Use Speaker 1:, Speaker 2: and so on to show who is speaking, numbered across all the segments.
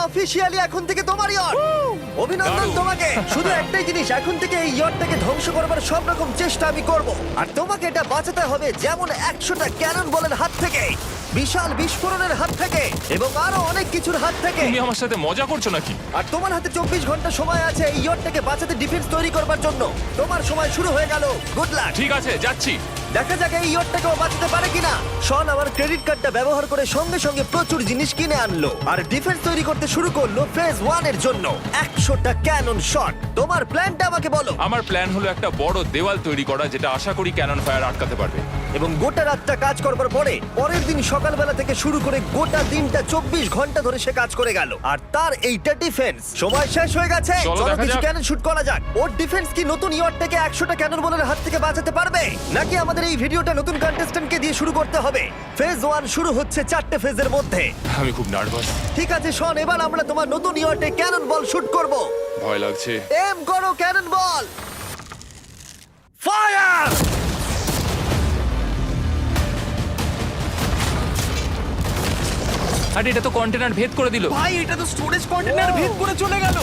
Speaker 1: Officially এখন থেকে তোমার ইয়ট। অভিনন্দন
Speaker 2: দারুণ।
Speaker 1: তোমাকে। শুধু একটাই জিনিস, এখন থেকে এই ইয়টটাকে ধ্বংস করবার সব রকম চেষ্টা আমি করব, আর তোমাকে এটা বাঁচাতে হবে যেমন 100টা ক্যানন বলের হাত থেকে, বিশাল বিস্ফোরণের হাত থেকে, এবং আরো অনেক কিছুর হাত থেকে।
Speaker 2: তুমি আমার সাথে মজা করছো নাকি?
Speaker 1: আর তোমার হাতে 24 ঘন্টা সময় আছে এই ইয়টটাকে বাঁচাতে, ডিফেন্স তৈরি করবার জন্য। তোমার সময় শুরু হয়ে গেল। Good luck.
Speaker 2: ঠিক আছে, যাচ্ছি।
Speaker 1: দেখা যাক এই ইয়টটাকেও বাঁচাতে পারে কিনা। শন আমার ক্রেডিট কার্ডটা ব্যবহার করে সঙ্গে সঙ্গে প্রচুর জিনিস কিনে আনলো আর ডিফেন্স তৈরি করতে শুরু করলো ফেজ 1 এর জন্য 100টা ক্যানন শট। তোমার প্ল্যানটা আমাকে বলো।
Speaker 2: আমার প্ল্যান হলো একটা বড় দেওয়াল তৈরি করা, যেটা আশা করি ক্যানন ফায়ার আটকাতে পারবে।
Speaker 1: এবং গোটা রাতটা কাজ করবার পরে পরের দিন সকালবেলা থেকে শুরু করে গোটা দিনটা 24 ঘন্টা ধরে সে কাজ করে গেল, আর তার এইটা ডিফেন্স। সময় শেষ হয়ে গেছে।
Speaker 2: চলো
Speaker 1: চলো
Speaker 2: দেখা
Speaker 1: কিছু
Speaker 2: যাক।
Speaker 1: ক্যানন শুট করা যাক। ওর ডিফেন্স কি নতুন ইয়টটাকে 100টা ক্যানন বলের হাত থেকে বাঁচাতে পারবে, নাকি আমাদের এই ভিডিওটা নতুন কন্টেস্ট্যান্টকে দিয়ে শুরু করতে হবে? ফেজ 1 শুরু হচ্ছে 4টে ফেজের মধ্যে।
Speaker 2: আমি খুব নার্ভাস,
Speaker 1: ঠিক আছে শন, এবার আমরা তোমার নতুন ইয়টে ক্যানন বল শুট করব।
Speaker 2: ভয় লাগছে।
Speaker 1: এম করো ক্যানন বল। ফায়ার!
Speaker 2: আরে এটা তো কন্টেনার ভেদ করে দিল।
Speaker 3: ভাই এটা তো স্টোরেজ কন্টেনার ভেদ করে চলে গেল।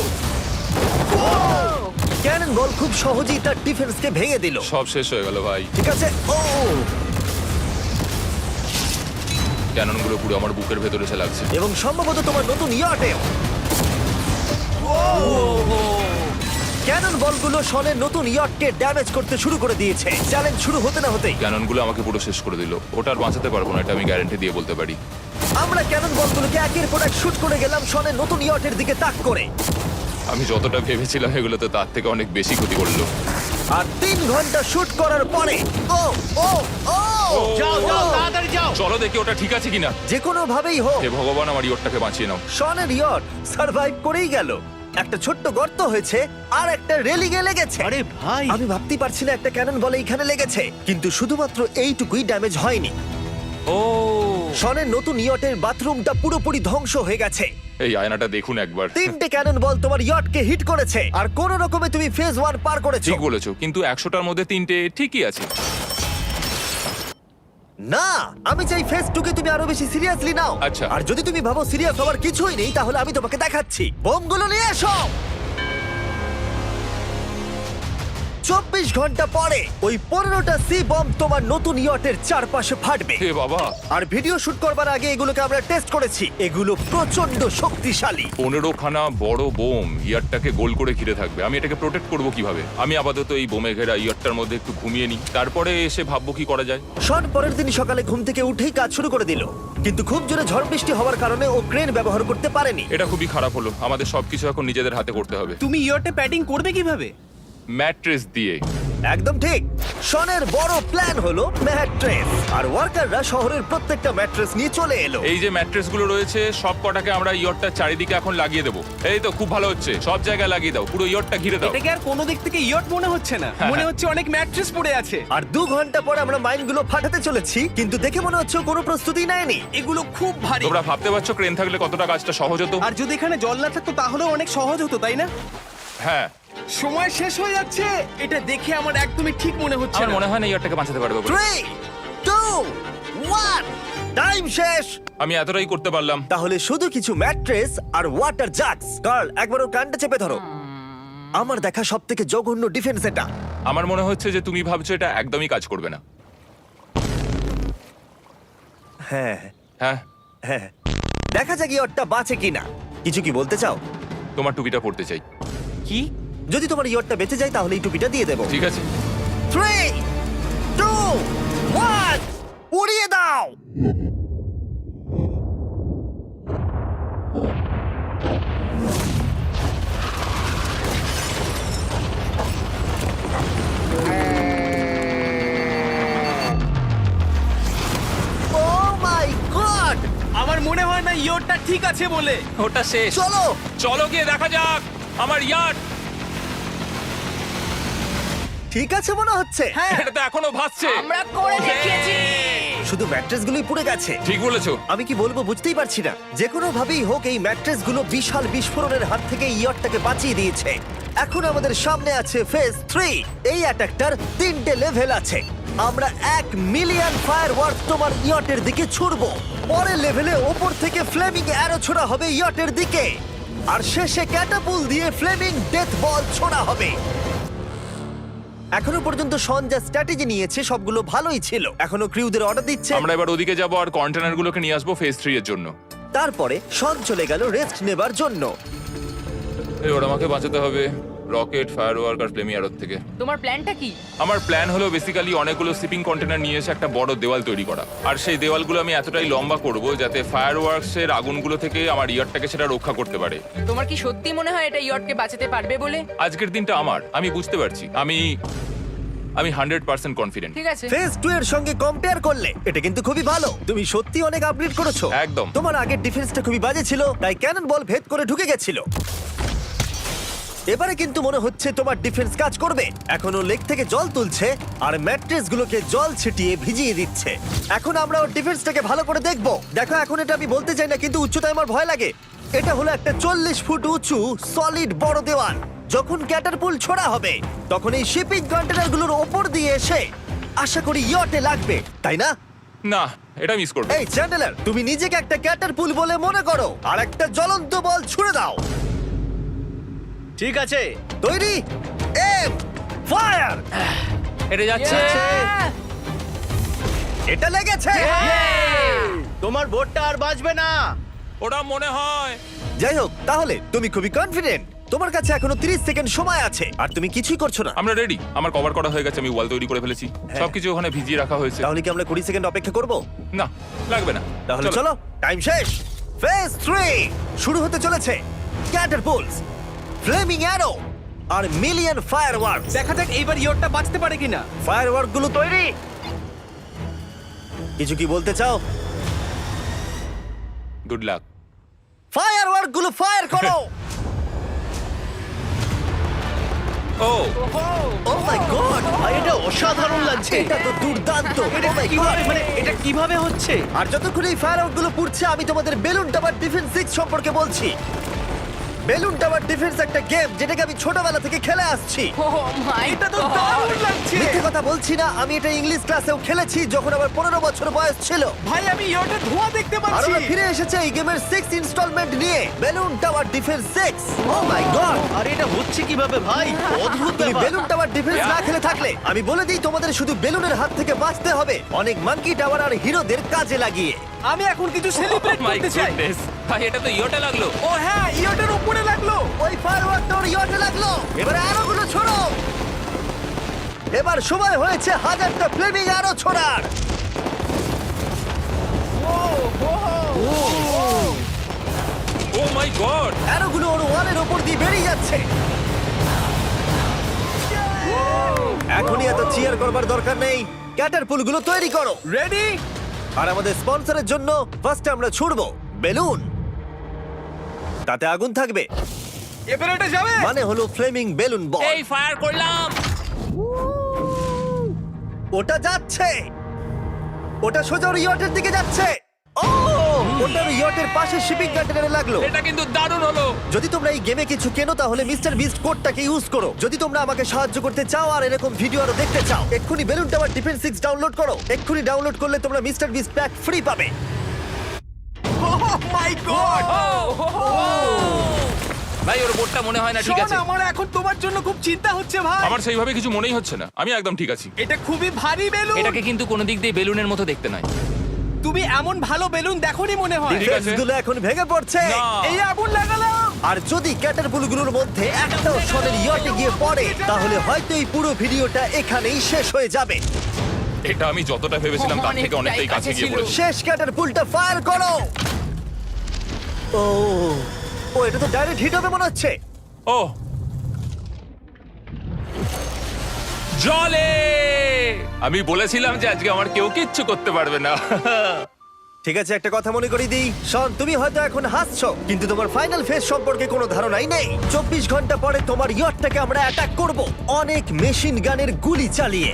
Speaker 1: ক্যানন বল খুব সহজেই তার ডিফেন্সকে ভেঙে দিল।
Speaker 2: সব শেষ হয়ে গেল ভাই।
Speaker 1: ঠিক আছে। ও
Speaker 2: ক্যাননগুলো পুরো আমার বুকের ভেতরে এসে লাগছে।
Speaker 1: এবং সম্ভবত তোমার নতুন ইয়টেও ক্যানন বলগুলো শনের নতুন ইয়টকে ড্যামেজ করতে শুরু করে দিয়েছে। চ্যালেঞ্জ শুরু হতে না হতেই
Speaker 2: ক্যাননগুলো আমাকে পুরো শেষ করে দিল। ওটা আর বাঁচাতে পারবো না, এটা আমি গ্যারান্টি দিয়ে বলতে পারি।
Speaker 1: আমরা ক্যানন বলগুলোকে একের পর এক শুট করে গেলাম শনের নতুন ইয়টের দিকে তাক করে।
Speaker 2: আমি যতটা ভেবেছিলাম এগুলো তো তার থেকে অনেক বেশি ক্ষতি করলো।
Speaker 1: আর 3 ঘন্টা শুট করার পরে ও ও ও
Speaker 3: যাও যাও তাড়াতাড়ি যাও।
Speaker 2: চলো দেখি ওটা ঠিক আছে কিনা।
Speaker 1: যে কোনো ভাবেই হোক
Speaker 2: হে ভগবান, আমার ইয়টটাকে বাঁচিয়ে নাও।
Speaker 1: শনের ইয়ট সার্ভাইভ করেই গেল। একটা ছোট্ট গর্ত হয়েছে আর একটা রেলিংয়ে লেগেছে।
Speaker 3: আরে ভাই
Speaker 1: আমি ভাবতেই পারছি না একটা ক্যানন বলে এইখানে লেগেছে, কিন্তু শুধুমাত্র এইটুকুই ড্যামেজ হয়নি।
Speaker 2: ও
Speaker 1: শনের নতুন ইয়টের বাথরুমটা পুরোপুরি ধ্বংস হয়ে গেছে।
Speaker 2: এই আয়নাটা দেখুন একবার।
Speaker 1: 3টে ক্যানন বল তোমার ইয়টকে হিট করেছে, আর কোন রকমে তুমি ফেজ 1 পার করেছো।
Speaker 2: ঠিক বলেছো, কিন্তু 100টার মধ্যে 3টে ঠিকই আছে।
Speaker 1: না, আমি চাই ফেজ 2 কে তুমি আরো বেশি সিরিয়াসলি নাও।
Speaker 2: আচ্ছা।
Speaker 1: আর যদি তুমি ভাবো সিরিয়াস হওয়ার কিছুই নেই, তাহলে আমি তোমাকে দেখাচ্ছি। বোমগুলো নিয়ে এসো। 24 ঘন্টা পরে ওই 15টা সি বম তোমার নতুন ইয়টের চারপাশে ফাটবে।
Speaker 2: হে বাবা,
Speaker 1: আর ভিডিও শুট করবার আগে এগুলোকে আমরা টেস্ট করেছি। এগুলো প্রচন্ড শক্তিশালী।
Speaker 2: 15খানা বড় বোম ইয়ারটাকে গোল করে ঘিরে থাকবে। আমি এটাকে প্রোটেক্ট করব কিভাবে? আমি আপাতত এই বোমে ঘেরা ইয়ারটার মধ্যে একটু ঘুমিয়ে নিই, তারপরে এসে ভাববো কি করা যায়।
Speaker 1: শন পরের দিন সকালে ঘুম থেকে উঠেই কাজ শুরু করে দিল, কিন্তু খুব জোরে ঝড় বৃষ্টি হওয়ার কারণে ও ক্রেন ব্যবহার করতে পারেনি।
Speaker 2: এটা খুবই খারাপ হলো। আমাদের সবকিছু এখন নিজেদের হাতে করতে হবে।
Speaker 3: তুমি ইয়টে প্যাডিং করবে কিভাবে?
Speaker 2: ম্যাট্রেস দিয়ে।
Speaker 1: একদম ঠিক। শনের বড় প্ল্যান হলো ম্যাট্রেস, আর ওয়ার্কাররা শহরের প্রত্যেকটা ম্যাট্রেস নিয়ে চলে এলো।
Speaker 2: এই যে ম্যাট্রেস গুলো রয়েছে সব কটাকে আমরা ইয়রটার চারিদিকে এখন লাগিয়ে দেবো। এই তো খুব ভালো হচ্ছে, সব জায়গায় লাগিয়ে দাও, পুরো ইয়রটা ঘিরে দাও।
Speaker 3: এটাকে আর কোনো দিক থেকে ইয়ট মনে হচ্ছে না, মনে হচ্ছে অনেক ম্যাট্রেস পড়ে আছে।
Speaker 1: আর 2 ঘন্টা পরে আমরা মাইনগুলো ফাটাতে চলেছি, কিন্তু দেখে মনে হচ্ছে ও কোনো প্রস্তুতি নেয়নি।
Speaker 3: এগুলো খুব ভারী।
Speaker 2: তোমরা ভাবতে পারছো ক্রেন থাকলে কতটা কাজটা সহজ হতো?
Speaker 3: আর যদি এখানে জল না থাকতো তাহলেও অনেক সহজ হতো, তাই না?
Speaker 2: হ্যাঁ,
Speaker 3: সময় শেষ হয়ে যাচ্ছে। এটা দেখে আমার একদমই ঠিক মনে হচ্ছে
Speaker 2: আমার
Speaker 3: না।
Speaker 2: মনে হয় না ইয়রটাকে বাঁচাতে পারবো বলে।
Speaker 1: 3 2 1 টাইম শেষ।
Speaker 2: আমি এতটাই করতে পারলাম।
Speaker 1: তাহলে শুধু কিছু ম্যাট্রেস আর ওয়াটার জাগস। কার্ল, একবার ওর কানটা চেপে ধরো। আমার দেখা সবথেকে জঘন্য ডিফেন্স এটা।
Speaker 2: আমার মনে হচ্ছে যে তুমি ভাবছো এটা একদমই কাজ করবে না।
Speaker 1: হ্যাঁ
Speaker 2: হ্যাঁ,
Speaker 1: হ্যাঁ, দেখা যাক ইয়টটা বাঁচে কিনা। কিছু কি বলতে চাও?
Speaker 2: তোমার টুপিটা পড়তে চাই।
Speaker 3: কি?
Speaker 1: যদি তোমার ইয়টটা বেঁচে যায় তাহলে এই টুপিটা দিয়ে দেবো।
Speaker 2: ঠিক আছে।
Speaker 1: 3 2 1 উড়িয়ে দাও। Oh my God!
Speaker 3: আমার মনে হয় না ইয়টটা ঠিক আছে বলে।
Speaker 2: ওটা শেষ।
Speaker 1: চলো
Speaker 2: চলো গিয়ে দেখা যাক আমার ইয়ার্ড।
Speaker 1: ঠিক আছে মনে হচ্ছে।
Speaker 3: হ্যাঁ,
Speaker 2: এটা তো এখনো ভাসছে।
Speaker 3: আমরা করে দেখিয়েছি।
Speaker 1: শুধু ম্যাট্রেসগুলোই পুড়ে গেছে।
Speaker 2: ঠিক বলেছো।
Speaker 1: আমি কি বলবো বুঝতেই পারছি না। যে কোনো ভাবেই হোক এই ম্যাট্রেসগুলো বিশাল বিস্ফোরণের হাত থেকে ইয়টটাকে বাঁচিয়ে দিয়েছে। এখন আমাদের সামনে আছে ফেজ 3। এই অ্যাটাকটার 3টে লেভেল আছে। আমরা 1 মিলিয়ন ফায়ারওয়ার্ক তোমার ইয়টের দিকে ছুড়বো। পরের লেভেলে ওপর থেকে ফ্লেমিং অ্যারো ছোড়া হবে ইয়টের দিকে। আর শেষে ক্যাটাপুল দিয়ে ফ্লেমিং ডেথ বল ছোড়া হবে। এখনো পর্যন্ত শন যা স্ট্র্যাটেজি নিয়েছে সবগুলো ভালোই ছিল। এখনো ক্রিউদের অর্ডার দিচ্ছে।
Speaker 2: আমরা এবার ওদিকে যাব আর কন্টেনারগুলোকে নিয়ে আসবো ফেজ 3 এর জন্য।
Speaker 1: তারপরে শন চলে গেল রেস্ট নেবার জন্য।
Speaker 2: এবার আমাকে বাঁচাতে হবে রকেট, ফায়ারওয়ার্ক আর ফ্লেমি অ্যারোর থেকে।
Speaker 4: তোমার প্ল্যানটা কি?
Speaker 2: আমার প্ল্যান হলো বেসিক্যালি অনেকগুলো শিপিং কন্টেনার নিয়ে এসে একটা বড় দেওয়াল তৈরি করা। আর সেই দেওয়ালগুলো আমি এতটাই লম্বা করব যাতে ফায়ারওয়ার্কসের আগুনগুলো থেকে আমার ইয়ারটাকে সেটা রক্ষা করতে পারে।
Speaker 4: তোমার কি সত্যি মনে হয় এটা ইয়টকে বাঁচাতে পারবে বলে?
Speaker 2: আজকের দিনটা আমার, আমি বুঝতে পারছি। আমি 100% কনফিডেন্ট।
Speaker 4: ঠিক আছে।
Speaker 1: ফেজ 2 এর সঙ্গে কম্পেয়ার করলে এটা কিন্তু খুবই ভালো। তুমি সত্যি অনেক আপগ্রেড করেছো।
Speaker 2: একদম।
Speaker 1: তোমার আগের ডিফেন্সটা খুবই বাজে ছিল, তাই ক্যানন বল ভেদ করে ঢুকে গেছিল। এবারে কিন্তু মনে হচ্ছে তোমার ডিফেন্স কাজ করবে। এখনো লেক থেকে জল তুলছে আর ম্যাট্রেস গুলোকে জল ছিটিয়ে ভিজিয়ে দিচ্ছে। এখন আমরা ওর ডিফেন্সটাকে ভালো করে দেখবো। দেখো, এখন এটা আমি বলতে চাই না, কিন্তু উচ্চতায় আমার ভয় লাগে। এটা হলো একটা 40 ফুট উঁচু সলিড বড় দেওয়াল। যখন ক্যাটারপুল ছোড়া হবে তখন এই শিপিং কন্টেনারগুলোর ওপর দিয়ে এসে আশা করি ইয়টে লাগবে, তাই না?
Speaker 2: না, এটা মিস করব।
Speaker 1: এই চ্যান্ডেলার, তুমি নিজেকে একটা ক্যাটারপুল বলে মনে করো আর একটা জ্বলন্ত বল ছুড়ে দাও।
Speaker 3: ঠিক আছে।
Speaker 1: তৈরি, এম, ফায়ার!
Speaker 3: এটা যাচ্ছে।
Speaker 4: Yeah!
Speaker 1: এটা লেগেছে।
Speaker 3: তোমার বোটটা আর বাঁচবে না।
Speaker 2: ওটা মনে হয়।
Speaker 1: যাই হোক, তাহলে তুমি খুবই কনফিডেন্ট। তোমার কাছে এখনো 30 সেকেন্ড সময় আছে আর তুমি কিছুই করছো না।
Speaker 2: আমরা রেডি, আমার কভার করা হয়ে গেছে, আমি ওয়াল তৈরি করে ফেলেছি, সবকিছু ওখানে ভিজিয়ে রাখা হয়েছে।
Speaker 1: তাহলে কি আমরা 20 সেকেন্ড অপেক্ষা করব?
Speaker 2: না, লাগবে না।
Speaker 1: তাহলে চলো, টাইম শেষ। ফেজ 3 শুরু হতে চলেছে। ক্যাটারপুলস, ফ্লেমিং অ্যারো আর মিলিয়ন ফায়ারওয়ার্কস।
Speaker 3: দেখা যাক এইবার ইয়টটা বাঁচতে পারে কিনা।
Speaker 1: ফায়ারওয়ার্ক গুলো তৈরি। কিছু কি বলতে চাও?
Speaker 2: Good luck.
Speaker 1: ফায়ারওয়ার্ক গুলো ফায়ার করো।
Speaker 2: ও
Speaker 1: ও মাই গড,
Speaker 3: ভাই, এটা অসাধারণ লাগছে।
Speaker 1: এটা তো দুর্দান্ত।
Speaker 3: এটা
Speaker 1: Oh my
Speaker 3: কিভাবে,
Speaker 1: God!
Speaker 3: মানে এটা কিভাবে হচ্ছে?
Speaker 1: আর যতক্ষণ এই ফায়ারওয়ার্ক গুলো পুড়ছে আমি তোমাদের বেলুন টাওয়ার ডিফেন্স 6 সম্পর্কে বলছি। বেলুন টাওয়ার ডিফেন্স একটা গেম যেটাকে আমি ছোটবেলা থেকে খেলে আসছি।
Speaker 4: ও মাই
Speaker 3: এটা তো দারুণ লাগছে।
Speaker 1: মিথ্যে কথা বলছি না, আমি এটা ইংলিশ ক্লাসেও খেলেছি যখন আমার 15 বছর বয়স ছিল।
Speaker 3: ভাই, আমি ইয়টের ধোঁয়া দেখতে
Speaker 1: আর
Speaker 3: পাচ্ছি।
Speaker 1: ওরা ফিরে এসেছে এই গেমের 6 ইনস্টলমেন্ট নিয়ে, বেলুন টাওয়ার ডিফেন্স 6। ও মাই গড,
Speaker 3: আর এটা হচ্ছে কিভাবে ভাই? অদ্ভুত
Speaker 1: তুমি
Speaker 3: ব্যাপার।
Speaker 1: বেলুন টাওয়ার ডিফেন্স না খেলে থাকলে আমি বলে দিই তোমাদের শুধু বেলুনের হাত থেকে বাঁচতে হবে অনেক মাঙ্কি টাওয়ার আর হিরোদের কাজে লাগিয়ে।
Speaker 3: আমি এখন কিছু সেলিব্রেট
Speaker 2: মাই
Speaker 3: করতে চাই।
Speaker 2: গুডনেস, ভাই এটা তো ইয়োটা লাগলো।
Speaker 3: ও হ্যাঁ, ইয়টের উপরে লাগলো।
Speaker 1: ওই ফায়ারওয়ার্কটা ওর ইয়টে লাগলো। এবারে আরোগুলো ছোড়ো। এবার সময় হয়েছে 1000টা ফ্লেমিং আরো ছোড়ার।
Speaker 2: ও মাই গড,
Speaker 1: অ্যারোগুলো ওর ওয়ালের ওপর দিয়ে বেরিয়ে যাচ্ছে। এখনই এত চিয়ার করবার দরকার নেই, ক্যাটারপুলগুলো তৈরি করো।
Speaker 3: রেডি?
Speaker 1: আর আমাদের স্পন্সরের জন্য ফার্স্টে আমরা ছুড়বো বেলুন, তাতে আগুন থাকবে,
Speaker 3: এবারে এটা যাবে।
Speaker 1: মানে হলো ফ্লেমিং বেলুন বল।
Speaker 4: এই ফায়ার করলাম।
Speaker 1: ওটা যাচ্ছে, ওটা সোজা ওর ইয়টের দিকে যাচ্ছে। ও, ওটা ওর ইয়টের পাশে শিপিং কন্টেনারে লাগলো।
Speaker 2: এটা কিন্তু দারুণ হলো।
Speaker 1: যদি তোমরা এই গেমে কিছু কেনো তাহলে মিস্টার বিস্ট কোডটাকে ইউজ করো। যদি তোমরা আমাকে সাহায্য করতে চাও আর এরকম ভিডিও আরো দেখতে চাও, এক্ষুনি বেলুন টাওয়ার ডিফেন্স 6 ডাউনলোড করো। এক্ষুনি ডাউনলোড করলে তোমরা মিস্টার বিস্ট প্যাক ফ্রি পাবে।
Speaker 3: ওহ মাই গড।
Speaker 2: ভাই ওর বোটটা মনে হয় না ঠিক আছে।
Speaker 3: আমার এখন তোমার জন্য খুব চিন্তা হচ্ছে ভাই।
Speaker 2: আমার সেইভাবে কিছু মনেই হচ্ছে না, আমি একদম ঠিক আছি।
Speaker 3: এটা খুবই ভারী বেলুন।
Speaker 5: এটাকে কিন্তু কোনো দিক দিয়ে বেলুনের মতো দেখতে নয়।
Speaker 3: তুমি এমন ভালো বেলুন দেখোনি মনে হয়।
Speaker 2: ঠিক আছে।
Speaker 1: ডিফেন্স গুলো এখন ভেঙে পড়ছে।
Speaker 2: না।
Speaker 3: এই আগুন লাগালাম।
Speaker 1: আর যদি ক্যাটারপুলগুলোর মধ্যে একটাও শনের ইয়টে গিয়ে পড়ে তাহলে হয়তো এই পুরো ভিডিওটা এখানেই শেষ হয়ে যাবে।
Speaker 2: এটা আমি যতটা ভেবেছিলাম তার থেকে অনেকটাই কাছে গিয়ে পড়েছে।
Speaker 1: শেষ ক্যাটারপুলটা ফায়ার করো। ও, ও এটা তো ডাইরেক্ট হিট হবে মনে হচ্ছে।
Speaker 2: ও জলে, আমি বলেছিলাম যে আজকে আমার কেউ কিচ্ছু করতে পারবে না।
Speaker 1: ঠিক আছে, একটা কথা মনে করিয়ে দিই, শন তুমি হয়তো এখন হাসছো কিন্তু তোমার ফাইনাল ফেজ সম্পর্কে কোনো ধারণাই নেই। 24 ঘন্টা পরে তোমার ইয়টটাকে আমরা অ্যাটাক করব অনেক মেশিন গানের গুলি চালিয়ে।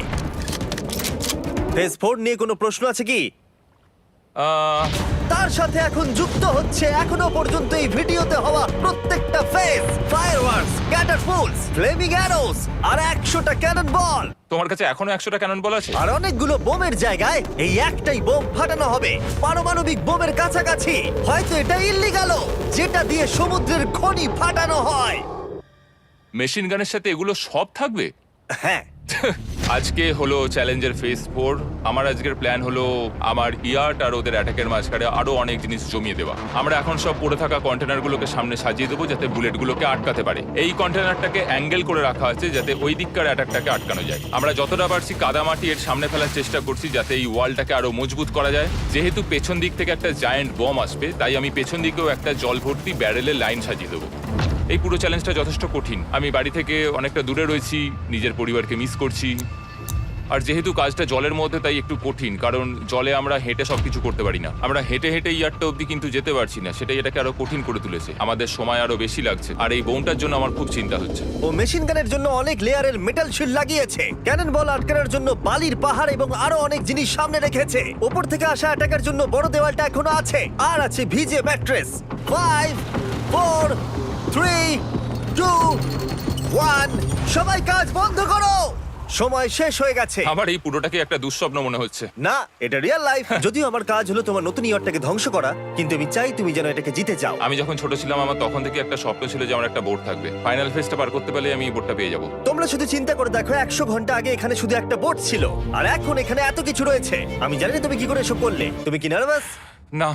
Speaker 1: ফেজ 4 নিয়ে কোনো প্রশ্ন আছে কি? তার সাথে এখন যুক্ত হচ্ছে এখনো পর্যন্ত এই ভিডিওতে হওয়া প্রত্যেকটা face, fireworks, catapults, flaming arrows আর 100টা ক্যানন বল।
Speaker 2: তোমার কাছে এখনো 100টা ক্যানন বল আছে?
Speaker 1: আর অনেকগুলো বোমের জায়গায় এই একটাই বোম ফাটানো হবে, পারমাণবিক বোমের কাছাকাছি। হয়তো এটা ইল্লিগাল, যেটা দিয়ে সমুদ্রের খনি ফাটানো হয়।
Speaker 2: মেশিন গানের সাথে এগুলো সব থাকবে?
Speaker 1: হ্যাঁ,
Speaker 2: আজকে হলো চ্যালেঞ্জের ফেজ 4। আমার আজকের প্ল্যান হলো আমার ইয়ার্ট আর ওদের অ্যাটাকের মাঝখানে আরো অনেক জিনিস জমিয়ে দেওয়া। আমরা এখন সব পড়ে থাকা কন্টেনারগুলোকে সামনে সাজিয়ে দেবো যাতে বুলেটগুলোকে আটকাতে পারে। এই কন্টেনারটাকে অ্যাঙ্গেল করে রাখা আছে যাতে ওই দিককার অ্যাটাকটাকে আটকানো যায়। আমরা যতটা পারছি কাদামাটি এর সামনে ফেলার চেষ্টা করছি যাতে এই ওয়ালটাকে আরো মজবুত করা যায়। যেহেতু পেছন দিক থেকে একটা জায়ান্ট বম আসবে, তাই আমি পেছন দিকেও একটা জল ভর্তি ব্যারেলের লাইন সাজিয়ে দেবো। এই পুরো চ্যালেঞ্জটা যথেষ্ট কঠিন। আমি বাড়ি থেকে অনেকটা দূরে রয়েছি, নিজের পরিবারকে মিস করছি। আর যেহেতু কাজটা জলের মধ্যে, তাই একটু কঠিন, কারণ জলে আমরা হেঁটে সবকিছু করতে পারি না। আমরা হেঁটে হেঁটে ইয়ারটা অব্দি কিন্তু যেতে পারছি না, সেটাই এটাকে আরো কঠিন করে তুলেছে। আমাদের সময় আরো বেশি লাগছে, আর এই বোমটার জন্য আমার খুব চিন্তা হচ্ছে।
Speaker 1: ও মেশিন গানের জন্য অনেক লেয়ারের মেটাল শিল্ড লাগিয়েছে, ক্যানন বল আটকানোর জন্য বালির পাহাড় এবং আরো অনেক জিনিস সামনে রেখেছে। উপর থেকে আসা অ্যাটাকের জন্য বড় দেওয়ালটা এখনো আছে, আর আছে ভিজে ম্যাট্রেস। 5 4 3 2 1 সবাই কাজ বন্ধ করো, সময় শেষ হয়ে গেছে।
Speaker 2: আমার এই পুরোটাকে একটা দুঃস্বপ্ন মনে হচ্ছে।
Speaker 1: না, এটা রিয়েল লাইফ। যদিও আমার কাজ হলো তোমার নতুন ইয়ারটাকে ধ্বংস করা, কিন্তু আমি চাই তুমি যেন এটাকে জিতে যাও।
Speaker 2: আমি যখন ছোট ছিলাম, আমার তখন থেকে একটা স্বপ্ন ছিল যে আমার একটা বোট থাকবে। ফাইনাল ফেজটা পার করতে পারলে আমি এই বোটটা পেয়ে যাবো।
Speaker 1: তোমরা শুধু চিন্তা করে দেখো, 100 ঘন্টা আগে এখানে শুধু একটা বোট ছিল, আর এখন এখানে এত কিছু রয়েছে। আমি জানি না তুমি কি করে এসব করলে। তুমি কি নার্ভাস?
Speaker 2: না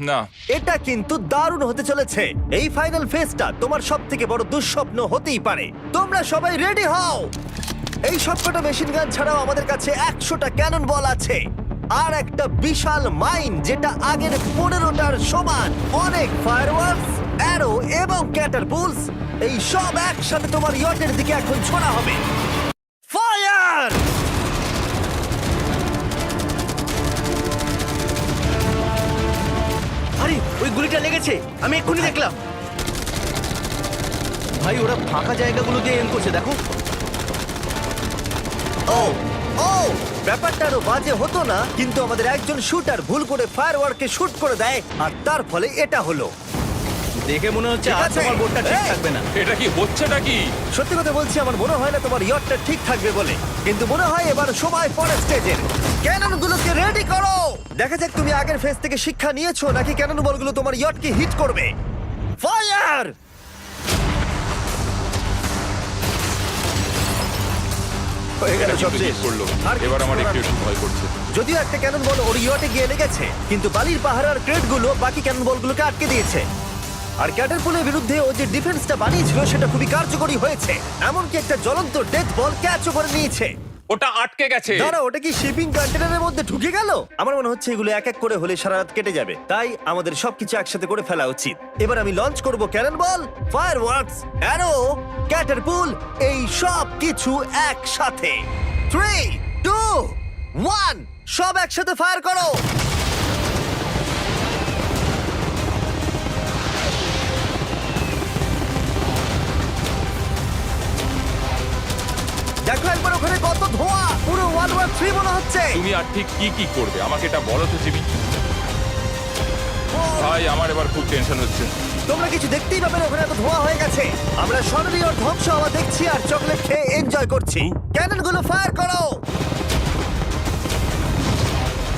Speaker 2: না,
Speaker 1: এটা কিন্তু দারুণ হতে চলেছে। এই ফাইনাল ফেজটা তোমার সব থেকে বড় দুঃস্বপ্ন হতেই পারে। তোমরা সবাই রেডি হও। এই সবকটা মেশিন গান ছাড়াও আমাদের কাছে 100টা ক্যানন বল আছে, আর একটা বিশাল মাইন যেটা আগের 15টার সমান। অনেক ফায়ারওয়ার্কস, অ্যারো এবং ক্যাটারপুলস, এই সব একসাথে তোমার ইয়টের দিকে এখন ছোড়া হবে। ফায়ার!
Speaker 3: আরে ওই গুলিটা লেগেছে, আমি এক্ষুনি দেখলাম। ভাই ওরা ফাঁকা জায়গাগুলো দিয়ে এম করছে, দেখো।
Speaker 1: ও ও ব্যাপারটা আরো বাজে হতো না, কিন্তু আমাদের একজন শুটার ভুল করে ফায়ারওয়ার্ককে শুট করে দেয়, আর তার ফলে এটা হলো।
Speaker 3: দেখে মনে হচ্ছে
Speaker 1: ঠিক
Speaker 3: আর
Speaker 1: আছে।
Speaker 3: তোমার বোটটা ঠিক
Speaker 1: এই!
Speaker 3: থাকবে না।
Speaker 2: এটা কি হচ্ছেটা কি?
Speaker 1: সত্যি কথা বলছি, আমার মনে হয় না তোমার ইয়টটা ঠিক থাকবে বলে, কিন্তু মনে হয় এবার সময় পরের স্টেজের। ক্যাননগুলোকে রেডি করো। দেখা যাক তুমি আগের ফেজ থেকে শিক্ষা নিয়েছো নাকি ক্যানন বলগুলো তোমার ইয়টকে হিট করবে। ফায়ার! হয়ে গেল
Speaker 2: এটা
Speaker 1: সব
Speaker 2: কিন্তু
Speaker 1: শেষ।
Speaker 2: ঠিক করলো।
Speaker 1: আর
Speaker 2: এবার
Speaker 1: কিচ্ছু
Speaker 2: আমার
Speaker 1: করার
Speaker 2: একটু
Speaker 1: নেই।
Speaker 2: ভয় করছে।
Speaker 1: যদিও একটা ক্যানন বল ওর ইয়টে গিয়ে লেগেছে, কিন্তু বালির পাহাড় আর ক্রেটগুলো বাকি ক্যানন বলগুলোকে আটকে দিয়েছে। আর ক্যাটারপুলের বিরুদ্ধে ও যে ডিফেন্সটা বানিয়েছিল সেটা খুবই কার্যকরী হয়েছে। এমনকি একটা জ্বলন্ত ডেথ বল ক্যাচও করে নিয়েছে।
Speaker 2: ওটা আটকে গেছে।
Speaker 1: দাঁড়াও, ওটা কি শিপিং কন্টেনারের মধ্যে ঢুকে গেল? আমার মনে হচ্ছে এগুলো এক এক করে হলে সারা রাত কেটে যাবে, তাই আমাদের সবকিছু একসাথে করে ফেলা উচিত। এবার আমি লঞ্চ করব ক্যানন বল, ফায়ারওয়ার্কস, অ্যারো, ক্যাটারপুল, এই সব কিছু একসাথে। 3 2 1 সব একসাথে ফায়ার করো। দেখো একবার ওখানে কত ধোঁয়া, পুরো ওয়ার্ল্ড ওয়ার 3 মনে হচ্ছে।
Speaker 2: তুমি আর ঠিক কি কি করবে আমাকে এটা বলো তো জিমি। ভাই আমার এবার খুব টেনশন হচ্ছে।
Speaker 1: তোমরা কিছু দেখতেই পাবে না, ওখানে এত ধোঁয়া হয়ে গেছে। আমরা স্বর্ণীয় ধ্বংস হওয়া দেখছি আর চকলেট খেয়ে এনজয় করছি। ক্যাননগুলো ফায়ার করো।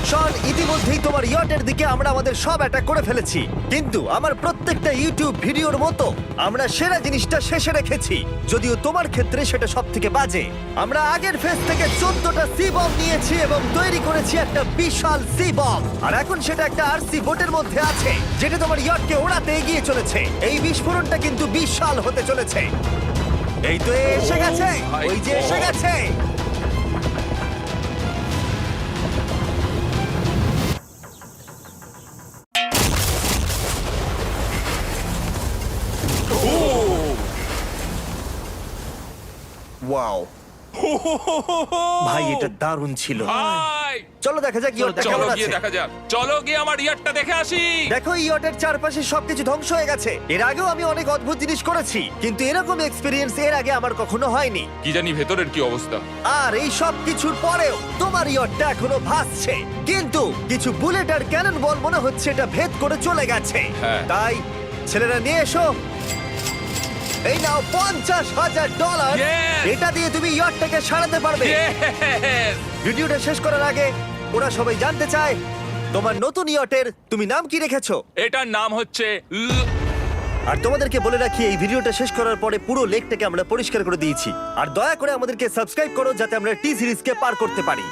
Speaker 1: শন, ইতিমধ্যেই তোমার ইয়টের দিকে আমরা আমাদের সব অ্যাটাক করে ফেলেছি, কিন্তু আমার প্রত্যেকটা ইউটিউব ভিডিওর মতো আমরা সেরা জিনিসটা শেষে রেখেছি। যদিও তোমার ক্ষেত্রে সেটা সব থেকে বাজে। আমরা আগের ফেজ থেকে 14টা সি বম নিয়েছি এবং তৈরি করেছি একটা বিশাল সি বম, আর এখন সেটা একটা আরসি বোটের মধ্যে আছে যেটা তোমার ইয়টকে ওড়াতে এগিয়ে চলেছে। এই বিস্ফোরণটা কিন্তু বিশাল হতে চলেছে। এই তো এসে গেছে, ওই যে এসে গেছে। ওয়াও ভাই, এটা দারুণ ছিল।
Speaker 2: ভাই যাই।
Speaker 1: চলো দেখা যাক ইয়টটা
Speaker 2: চলো
Speaker 1: কেমন
Speaker 2: গিয়ে
Speaker 1: আছে।
Speaker 2: দেখা যাক, চলো গিয়ে আমার ইয়ারটা দেখে আসি।
Speaker 1: দেখো ইয়টের চারপাশে সবকিছু ধ্বংস হয়ে গেছে। এর আগেও আমি অনেক অদ্ভুত জিনিস করেছি, কিন্তু এরকম এক্সপেরিয়েন্স এর আগে আমার কখনো হয়নি।
Speaker 2: কি জানি ভেতরের কি অবস্থা।
Speaker 1: আর এই সব কিছুর পরেও তোমার ইয়টটা এখনো ভাসছে, কিন্তু কিছু বুলেট আর ক্যানন বল মনে হচ্ছে এটা ভেদ করে চলে গেছে।
Speaker 2: হ্যাঁ।
Speaker 1: তাই ছেলেরা নিয়ে এসো, এই নাও $50,000।
Speaker 2: Yes!
Speaker 1: এটা দিয়ে তুমি ইয়টটাকে সারাতে পারবে।
Speaker 2: Yes!
Speaker 1: ভিডিওটা শেষ করার আগে ওরা সবাই জানতে চায় তোমার নতুন ইয়টের তুমি নাম কি রেখেছো।
Speaker 2: এটার নাম হচ্ছে
Speaker 1: আর তোমাদেরকে বলে রাখি, এই ভিডিওটা শেষ করার পরে পুরো লেকটাকে আমরা পরিষ্কার করে দিয়েছি। আর দয়া করে আমাদেরকে সাবস্ক্রাইব করো যাতে আমরা টি সিরিজকে পার করতে পারি।